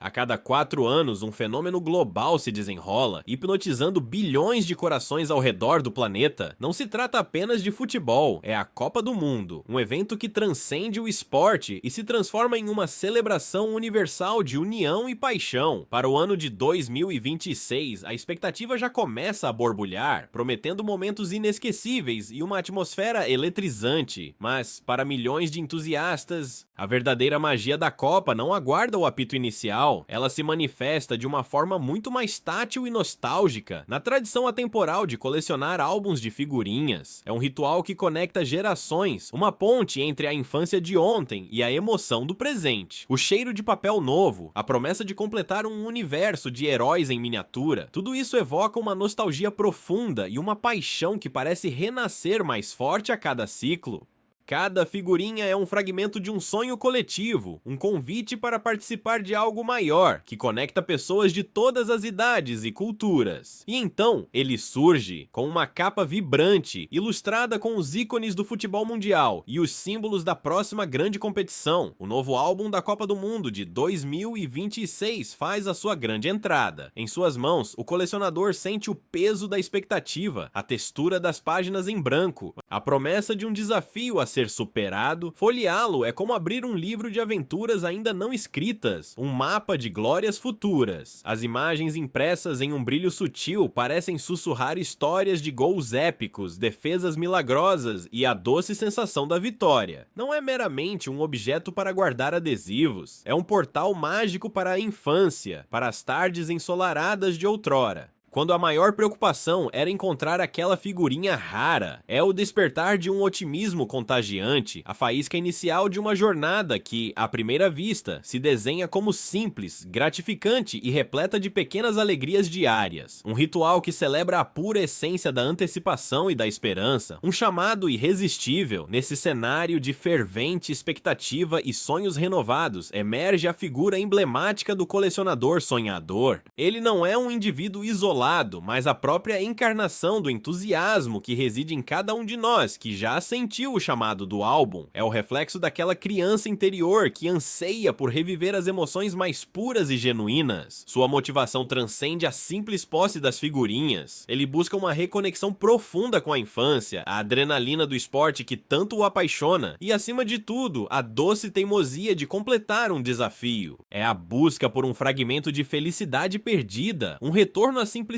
A cada 4 anos, um fenômeno global se desenrola, hipnotizando bilhões de corações ao redor do planeta. Não se trata apenas de futebol, é a Copa do Mundo, um evento que transcende o esporte e se transforma em uma celebração universal de união e paixão. Para o ano de 2026, a expectativa já começa a borbulhar, prometendo momentos inesquecíveis e uma atmosfera eletrizante. Mas, para milhões de entusiastas, a verdadeira magia da Copa não aguarda o apito inicial. Ela se manifesta de uma forma muito mais tátil e nostálgica, na tradição atemporal de colecionar álbuns de figurinhas. É um ritual que conecta gerações, uma ponte entre a infância de ontem e a emoção do presente. O cheiro de papel novo, a promessa de completar um universo de heróis em miniatura, tudo isso evoca uma nostalgia profunda e uma paixão que parece renascer mais forte a cada ciclo. Cada figurinha é um fragmento de um sonho coletivo, um convite para participar de algo maior, que conecta pessoas de todas as idades e culturas. E então, ele surge com uma capa vibrante, ilustrada com os ícones do futebol mundial e os símbolos da próxima grande competição. O novo álbum da Copa do Mundo de 2026 faz a sua grande entrada. Em suas mãos, o colecionador sente o peso da expectativa, a textura das páginas em branco, a promessa de um desafio a ser superado. Folheá-lo é como abrir um livro de aventuras ainda não escritas, um mapa de glórias futuras. As imagens impressas em um brilho sutil parecem sussurrar histórias de gols épicos, defesas milagrosas e a doce sensação da vitória. Não é meramente um objeto para guardar adesivos, é um portal mágico para a infância, para as tardes ensolaradas de outrora. Quando a maior preocupação era encontrar aquela figurinha rara, é o despertar de um otimismo contagiante, a faísca inicial de uma jornada que, à primeira vista, se desenha como simples, gratificante e repleta de pequenas alegrias diárias. Um ritual que celebra a pura essência da antecipação e da esperança, um chamado irresistível. Nesse cenário de fervente expectativa e sonhos renovados, emerge a figura emblemática do colecionador sonhador. Ele não é um indivíduo isolado, mas a própria encarnação do entusiasmo que reside em cada um de nós que já sentiu o chamado do álbum. É o reflexo daquela criança interior que anseia por reviver as emoções mais puras e genuínas. Sua motivação transcende a simples posse das figurinhas. Ele busca uma reconexão profunda com a infância, a adrenalina do esporte que tanto o apaixona e, acima de tudo, a doce teimosia de completar um desafio. É a busca por um fragmento de felicidade perdida, um retorno à simplicidade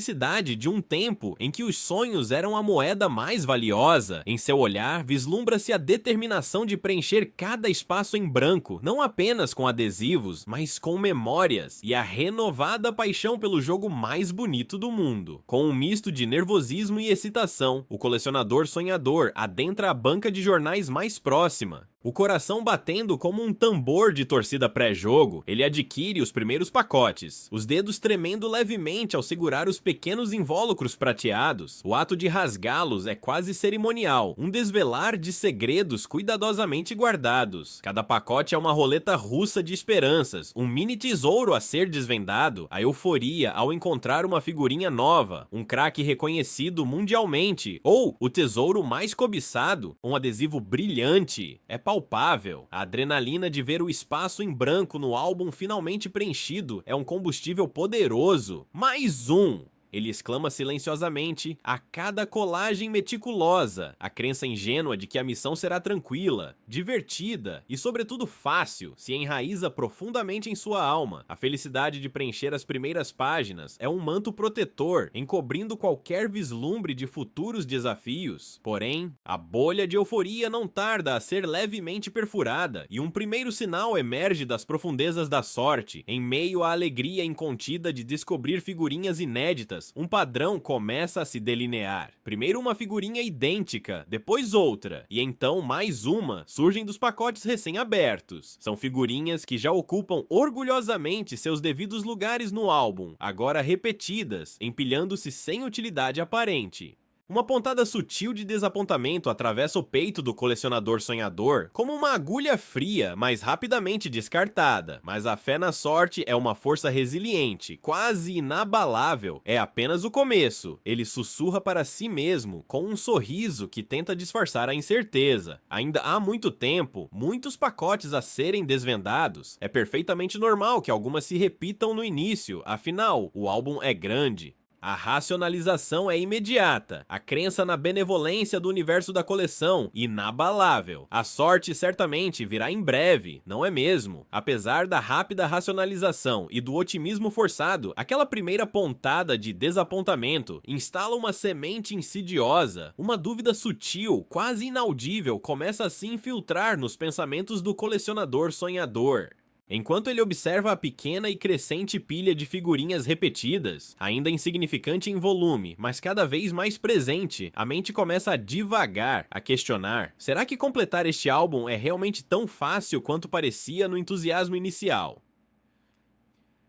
de um tempo em que os sonhos eram a moeda mais valiosa. Em seu olhar, vislumbra-se a determinação de preencher cada espaço em branco, não apenas com adesivos, mas com memórias, e a renovada paixão pelo jogo mais bonito do mundo. Com um misto de nervosismo e excitação, o colecionador sonhador adentra a banca de jornais mais próxima. O coração batendo como um tambor de torcida pré-jogo, ele adquire os primeiros pacotes, os dedos tremendo levemente ao segurar os pequenos invólucros prateados. O ato de rasgá-los é quase cerimonial, um desvelar de segredos cuidadosamente guardados. Cada pacote é uma roleta russa de esperanças, um mini tesouro a ser desvendado, a euforia ao encontrar uma figurinha nova, um craque reconhecido mundialmente, ou o tesouro mais cobiçado, um adesivo brilhante. É palpável. A adrenalina de ver o espaço em branco no álbum finalmente preenchido é um combustível poderoso. Mais um! Ele exclama silenciosamente a cada colagem meticulosa, a crença ingênua de que a missão será tranquila, divertida e, sobretudo, fácil, se enraiza profundamente em sua alma. A felicidade de preencher as primeiras páginas é um manto protetor, encobrindo qualquer vislumbre de futuros desafios. Porém, a bolha de euforia não tarda a ser levemente perfurada, e um primeiro sinal emerge das profundezas da sorte. Em meio à alegria incontida de descobrir figurinhas inéditas, um padrão começa a se delinear. Primeiro uma figurinha idêntica, depois outra, e então mais uma surgem dos pacotes recém-abertos. São figurinhas que já ocupam orgulhosamente seus devidos lugares no álbum, agora repetidas, empilhando-se sem utilidade aparente. Uma pontada sutil de desapontamento atravessa o peito do colecionador sonhador como uma agulha fria, mas rapidamente descartada. Mas a fé na sorte é uma força resiliente, quase inabalável. É apenas o começo. Ele sussurra para si mesmo, com um sorriso que tenta disfarçar a incerteza. Ainda há muito tempo, muitos pacotes a serem desvendados. É perfeitamente normal que algumas se repitam no início, afinal, o álbum é grande. A racionalização é imediata, a crença na benevolência do universo da coleção, inabalável. A sorte certamente virá em breve, não é mesmo? Apesar da rápida racionalização e do otimismo forçado, aquela primeira pontada de desapontamento instala uma semente insidiosa. Uma dúvida sutil, quase inaudível, começa a se infiltrar nos pensamentos do colecionador sonhador. Enquanto ele observa a pequena e crescente pilha de figurinhas repetidas, ainda insignificante em volume, mas cada vez mais presente, a mente começa a divagar, a questionar: será que completar este álbum é realmente tão fácil quanto parecia no entusiasmo inicial?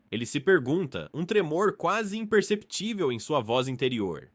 Ele se pergunta, um tremor quase imperceptível em sua voz interior.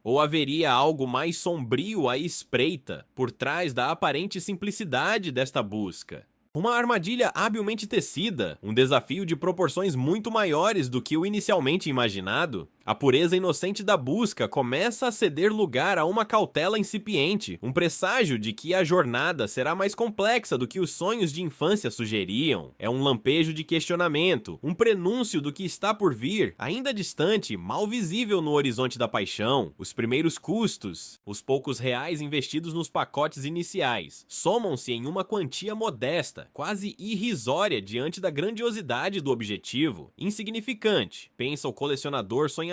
Ou haveria algo mais sombrio à espreita, por trás da aparente simplicidade desta busca? Uma armadilha habilmente tecida, um desafio de proporções muito maiores do que o inicialmente imaginado? A pureza inocente da busca começa a ceder lugar a uma cautela incipiente, um presságio de que a jornada será mais complexa do que os sonhos de infância sugeriam. É um lampejo de questionamento, um prenúncio do que está por vir, ainda distante, mal visível no horizonte da paixão. Os primeiros custos, os poucos reais investidos nos pacotes iniciais, somam-se em uma quantia modesta, quase irrisória diante da grandiosidade do objetivo. Insignificante, pensa o colecionador sonhador,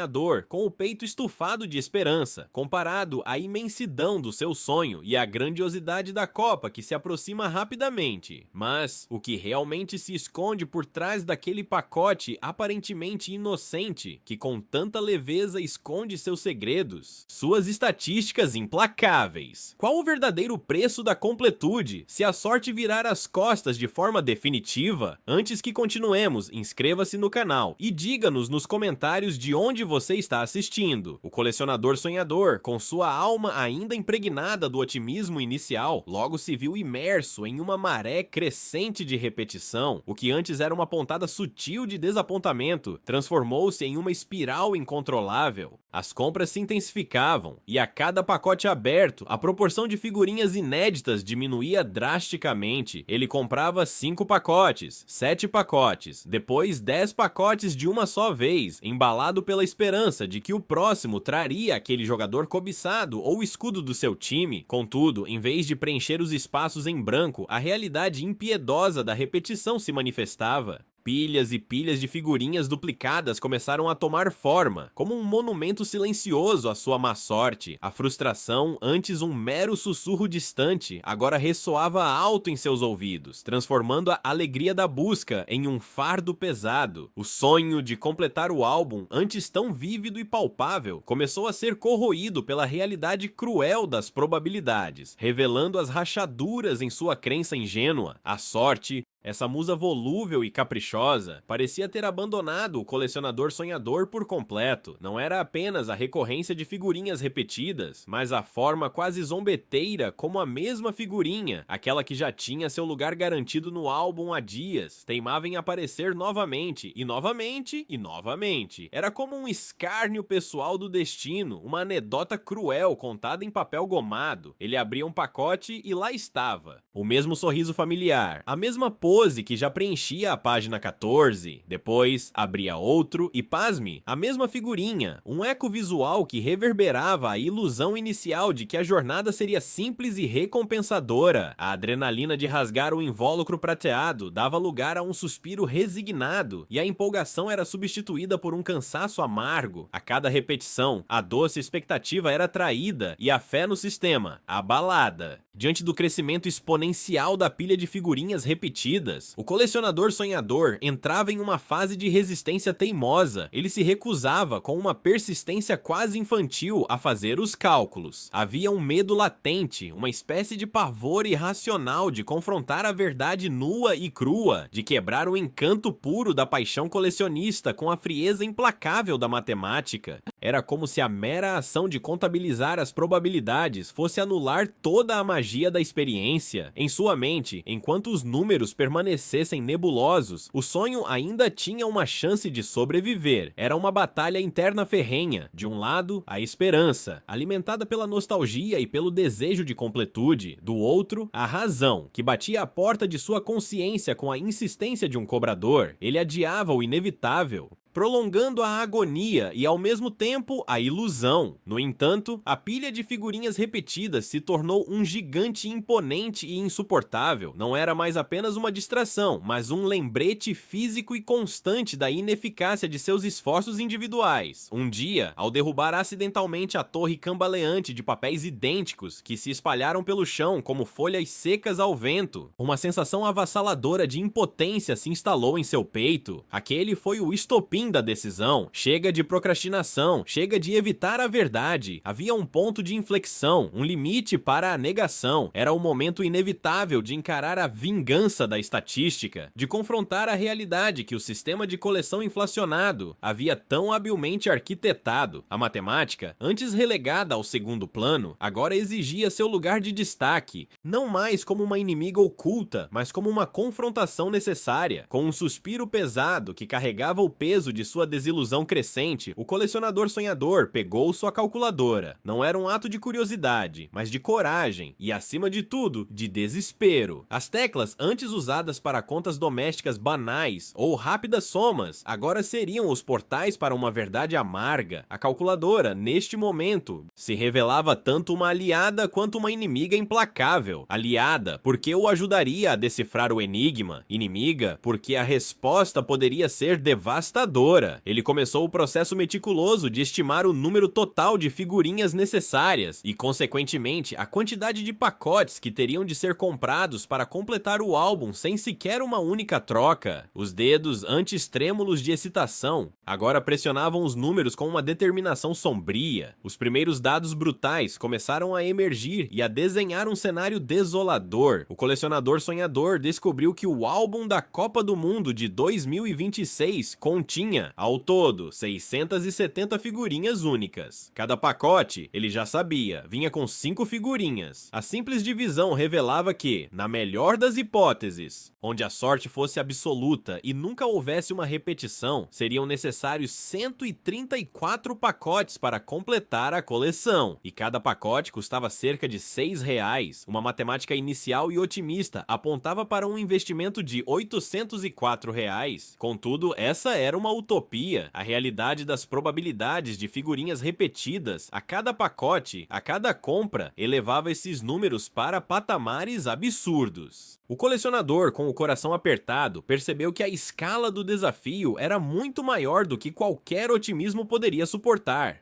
com o peito estufado de esperança, comparado à imensidão do seu sonho e à grandiosidade da Copa que se aproxima rapidamente. Mas o que realmente se esconde por trás daquele pacote aparentemente inocente, que com tanta leveza esconde seus segredos? Suas estatísticas implacáveis. Qual o verdadeiro preço da completude, se a sorte virar as costas de forma definitiva? Antes que continuemos, inscreva-se no canal e diga-nos nos comentários de onde você está assistindo. O colecionador sonhador, com sua alma ainda impregnada do otimismo inicial, logo se viu imerso em uma maré crescente de repetição. O que antes era uma pontada sutil de desapontamento, transformou-se em uma espiral incontrolável. As compras se intensificavam, e a cada pacote aberto, a proporção de figurinhas inéditas diminuía drasticamente. Ele comprava 5 pacotes, 7 pacotes, depois 10 pacotes de uma só vez, embalado pela esperança de que o próximo traria aquele jogador cobiçado ou escudo do seu time. Contudo, em vez de preencher os espaços em branco, a realidade impiedosa da repetição se manifestava. Pilhas e pilhas de figurinhas duplicadas começaram a tomar forma, como um monumento silencioso à sua má sorte. A frustração, antes um mero sussurro distante, agora ressoava alto em seus ouvidos, transformando a alegria da busca em um fardo pesado. O sonho de completar o álbum, antes tão vívido e palpável, começou a ser corroído pela realidade cruel das probabilidades, revelando as rachaduras em sua crença ingênua. A sorte, essa musa volúvel e caprichosa, parecia ter abandonado o colecionador sonhador por completo. Não era apenas a recorrência de figurinhas repetidas, mas a forma quase zombeteira como a mesma figurinha, aquela que já tinha seu lugar garantido no álbum há dias, teimava em aparecer novamente, e novamente, e novamente. Era como um escárnio pessoal do destino, uma anedota cruel contada em papel gomado. Ele abria um pacote e lá estava. O mesmo sorriso familiar, a mesma pose que já preenchia a página 14, depois abria outro e, pasme, a mesma figurinha, um eco visual que reverberava a ilusão inicial de que a jornada seria simples e recompensadora. A adrenalina de rasgar o invólucro prateado dava lugar a um suspiro resignado, e a empolgação era substituída por um cansaço amargo. A cada repetição, a doce expectativa era traída e a fé no sistema abalada. Diante do crescimento exponencial da pilha de figurinhas repetidas, o colecionador sonhador entrava em uma fase de resistência teimosa. Ele se recusava, com uma persistência quase infantil, a fazer os cálculos. Havia um medo latente, uma espécie de pavor irracional de confrontar a verdade nua e crua, de quebrar o encanto puro da paixão colecionista com a frieza implacável da matemática. Era como se a mera ação de contabilizar as probabilidades fosse anular toda a magia da experiência. Em sua mente, enquanto os números permanecessem nebulosos, o sonho ainda tinha uma chance de sobreviver. Era uma batalha interna ferrenha. De um lado, a esperança, alimentada pela nostalgia e pelo desejo de completude. Do outro, a razão, que batia a porta de sua consciência com a insistência de um cobrador. Ele adiava o inevitável, prolongando a agonia e, ao mesmo tempo, a ilusão. No entanto, a pilha de figurinhas repetidas se tornou um gigante imponente e insuportável. Não era mais apenas uma distração, mas um lembrete físico e constante da ineficácia de seus esforços individuais. Um dia, ao derrubar acidentalmente a torre cambaleante de papéis idênticos que se espalharam pelo chão como folhas secas ao vento, uma sensação avassaladora de impotência se instalou em seu peito. Aquele foi o estopim da decisão. Chega de procrastinação, chega de evitar a verdade. Havia um ponto de inflexão, um limite para a negação. Era o momento inevitável de encarar a vingança da estatística, de confrontar a realidade que o sistema de coleção inflacionado havia tão habilmente arquitetado. A matemática, antes relegada ao segundo plano, agora exigia seu lugar de destaque, não mais como uma inimiga oculta, mas como uma confrontação necessária. Com um suspiro pesado que carregava o peso de sua desilusão crescente, o colecionador sonhador pegou sua calculadora. Não era um ato de curiosidade, mas de coragem e, acima de tudo, de desespero. As teclas antes usadas para contas domésticas banais ou rápidas somas agora seriam os portais para uma verdade amarga. A calculadora, neste momento, se revelava tanto uma aliada quanto uma inimiga implacável. Aliada, porque o ajudaria a decifrar o enigma. Inimiga, porque a resposta poderia ser devastadora. Ele começou o processo meticuloso de estimar o número total de figurinhas necessárias e, consequentemente, a quantidade de pacotes que teriam de ser comprados para completar o álbum sem sequer uma única troca. Os dedos, antes trêmulos de excitação, agora pressionavam os números com uma determinação sombria. Os primeiros dados brutais começaram a emergir e a desenhar um cenário desolador. O colecionador sonhador descobriu que o álbum da Copa do Mundo de 2026 continha, ao todo, 670 figurinhas únicas. Cada pacote, ele já sabia, vinha com 5 figurinhas. A simples divisão revelava que, na melhor das hipóteses, onde a sorte fosse absoluta e nunca houvesse uma repetição, seriam necessários 134 pacotes para completar a coleção. E cada pacote custava cerca de R$6. Uma matemática inicial e otimista apontava para um investimento de R$804. Contudo, essa era uma utopia. A realidade das probabilidades de figurinhas repetidas a cada pacote, a cada compra, elevava esses números para patamares absurdos. O colecionador, com o coração apertado, percebeu que a escala do desafio era muito maior do que qualquer otimismo poderia suportar.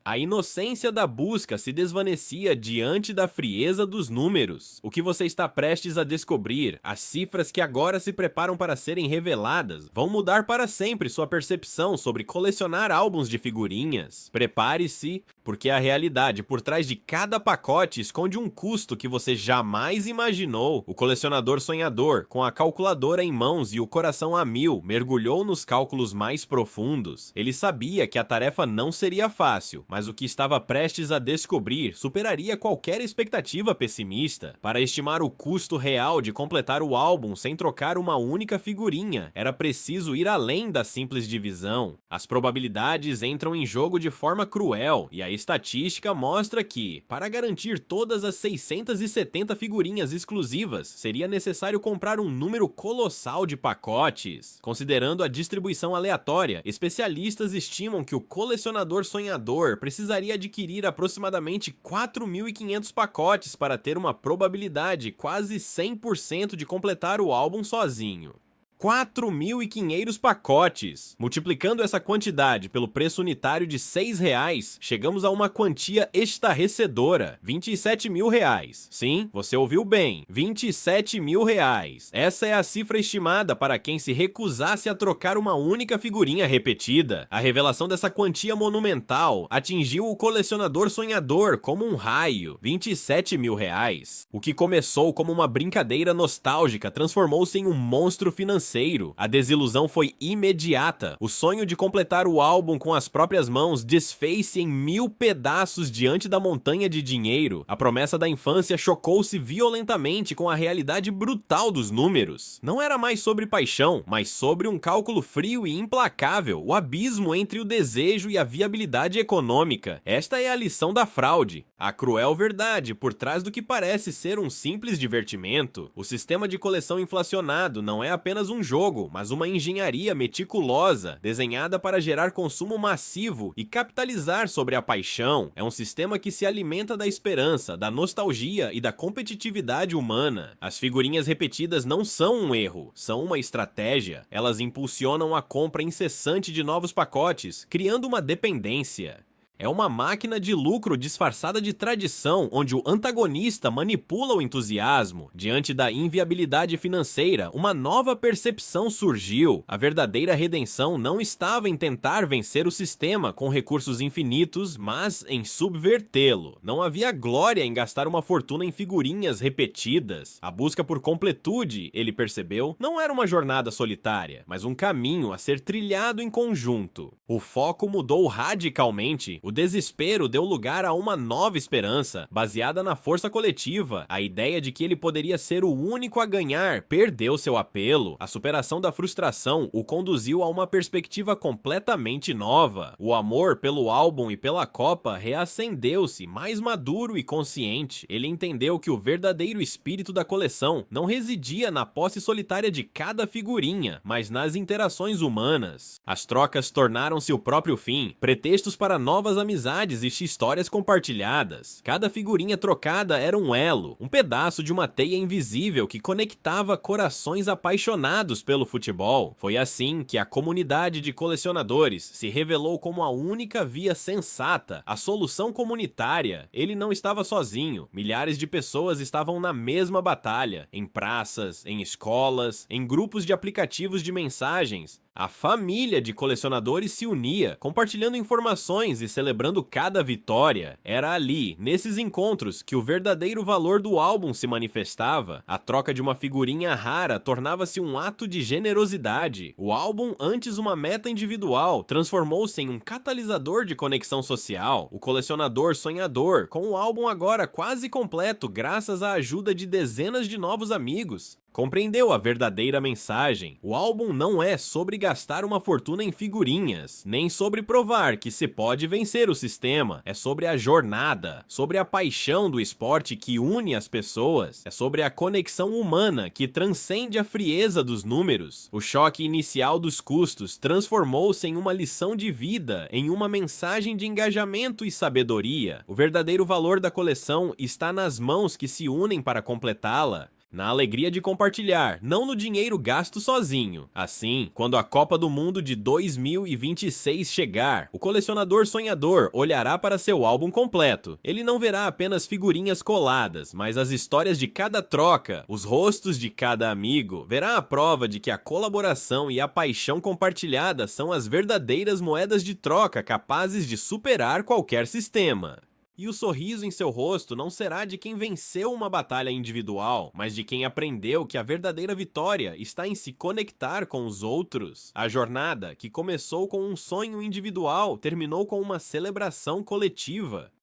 A inocência da busca se desvanecia diante da frieza dos números. O que você está prestes a descobrir, as cifras que agora se preparam para serem reveladas, vão mudar para sempre sua percepção sobre colecionar álbuns de figurinhas. Prepare-se, porque a realidade por trás de cada pacote esconde um custo que você jamais imaginou. O colecionador sonhador, com a calculadora em mãos e o coração a mil, mergulhou nos cálculos mais profundos. Ele sabia que a tarefa não seria fácil, mas o que estava prestes a descobrir superaria qualquer expectativa pessimista. Para estimar o custo real de completar o álbum sem trocar uma única figurinha, era preciso ir além da simples divisão. As probabilidades entram em jogo de forma cruel, e a estatística mostra que, para garantir todas as 670 figurinhas exclusivas, seria necessário comprar um número colossal de pacotes. Considerando a distribuição aleatória, especialistas estimam que o colecionador sonhador precisaria adquirir aproximadamente 4.500 pacotes para ter uma probabilidade quase 100% de completar o álbum sozinho. 4.500 pacotes. Multiplicando essa quantidade pelo preço unitário de R$6, chegamos a uma quantia estarrecedora, R$27.000. Sim, você ouviu bem, R$27.000. Essa é a cifra estimada para quem se recusasse a trocar uma única figurinha repetida. A revelação dessa quantia monumental atingiu o colecionador sonhador como um raio, R$27.000. O que começou como uma brincadeira nostálgica transformou-se em um monstro financeiro financeiro. A desilusão foi imediata. O sonho de completar o álbum com as próprias mãos desfez-se em 1000 pedaços diante da montanha de dinheiro. A promessa da infância chocou-se violentamente com a realidade brutal dos números. Não era mais sobre paixão, mas sobre um cálculo frio e implacável, o abismo entre o desejo e a viabilidade econômica. Esta é a lição da fraude, a cruel verdade por trás do que parece ser um simples divertimento. O sistema de coleção inflacionado não é apenas um jogo, mas uma engenharia meticulosa, desenhada para gerar consumo massivo e capitalizar sobre a paixão. É um sistema que se alimenta da esperança, da nostalgia e da competitividade humana. As figurinhas repetidas não são um erro, são uma estratégia. Elas impulsionam a compra incessante de novos pacotes, criando uma dependência. É uma máquina de lucro disfarçada de tradição, onde o antagonista manipula o entusiasmo. Diante da inviabilidade financeira, uma nova percepção surgiu. A verdadeira redenção não estava em tentar vencer o sistema com recursos infinitos, mas em subvertê-lo. Não havia glória em gastar uma fortuna em figurinhas repetidas. A busca por completude, ele percebeu, não era uma jornada solitária, mas um caminho a ser trilhado em conjunto. O foco mudou radicalmente. O desespero deu lugar a uma nova esperança, baseada na força coletiva. A ideia de que ele poderia ser o único a ganhar perdeu seu apelo. A superação da frustração o conduziu a uma perspectiva completamente nova. O amor pelo álbum e pela Copa reacendeu-se, mais maduro e consciente. Ele entendeu que o verdadeiro espírito da coleção não residia na posse solitária de cada figurinha, mas nas interações humanas. As trocas tornaram-se o próprio fim, pretextos para novas amizades e histórias compartilhadas. Cada figurinha trocada era um elo, um pedaço de uma teia invisível que conectava corações apaixonados pelo futebol. Foi assim que a comunidade de colecionadores se revelou como a única via sensata, a solução comunitária. Ele não estava sozinho, milhares de pessoas estavam na mesma batalha, em praças, em escolas, em grupos de aplicativos de mensagens. A família de colecionadores se unia, compartilhando informações e celebrando cada vitória. Era ali, nesses encontros, que o verdadeiro valor do álbum se manifestava. A troca de uma figurinha rara tornava-se um ato de generosidade. O álbum, antes uma meta individual, transformou-se em um catalisador de conexão social. O colecionador sonhador, com o álbum agora quase completo graças à ajuda de dezenas de novos amigos, compreendeu a verdadeira mensagem. O álbum não é sobre gastar uma fortuna em figurinhas, nem sobre provar que se pode vencer o sistema. É sobre a jornada, sobre a paixão do esporte que une as pessoas. É sobre a conexão humana que transcende a frieza dos números. O choque inicial dos custos transformou-se em uma lição de vida, em uma mensagem de engajamento e sabedoria. O verdadeiro valor da coleção está nas mãos que se unem para completá-la, na alegria de compartilhar, não no dinheiro gasto sozinho. Assim, quando a Copa do Mundo de 2026 chegar, o colecionador sonhador olhará para seu álbum completo. Ele não verá apenas figurinhas coladas, mas as histórias de cada troca, os rostos de cada amigo. Verá a prova de que a colaboração e a paixão compartilhada são as verdadeiras moedas de troca capazes de superar qualquer sistema. E o sorriso em seu rosto não será de quem venceu uma batalha individual, mas de quem aprendeu que a verdadeira vitória está em se conectar com os outros. A jornada, que começou com um sonho individual, terminou com uma celebração coletiva.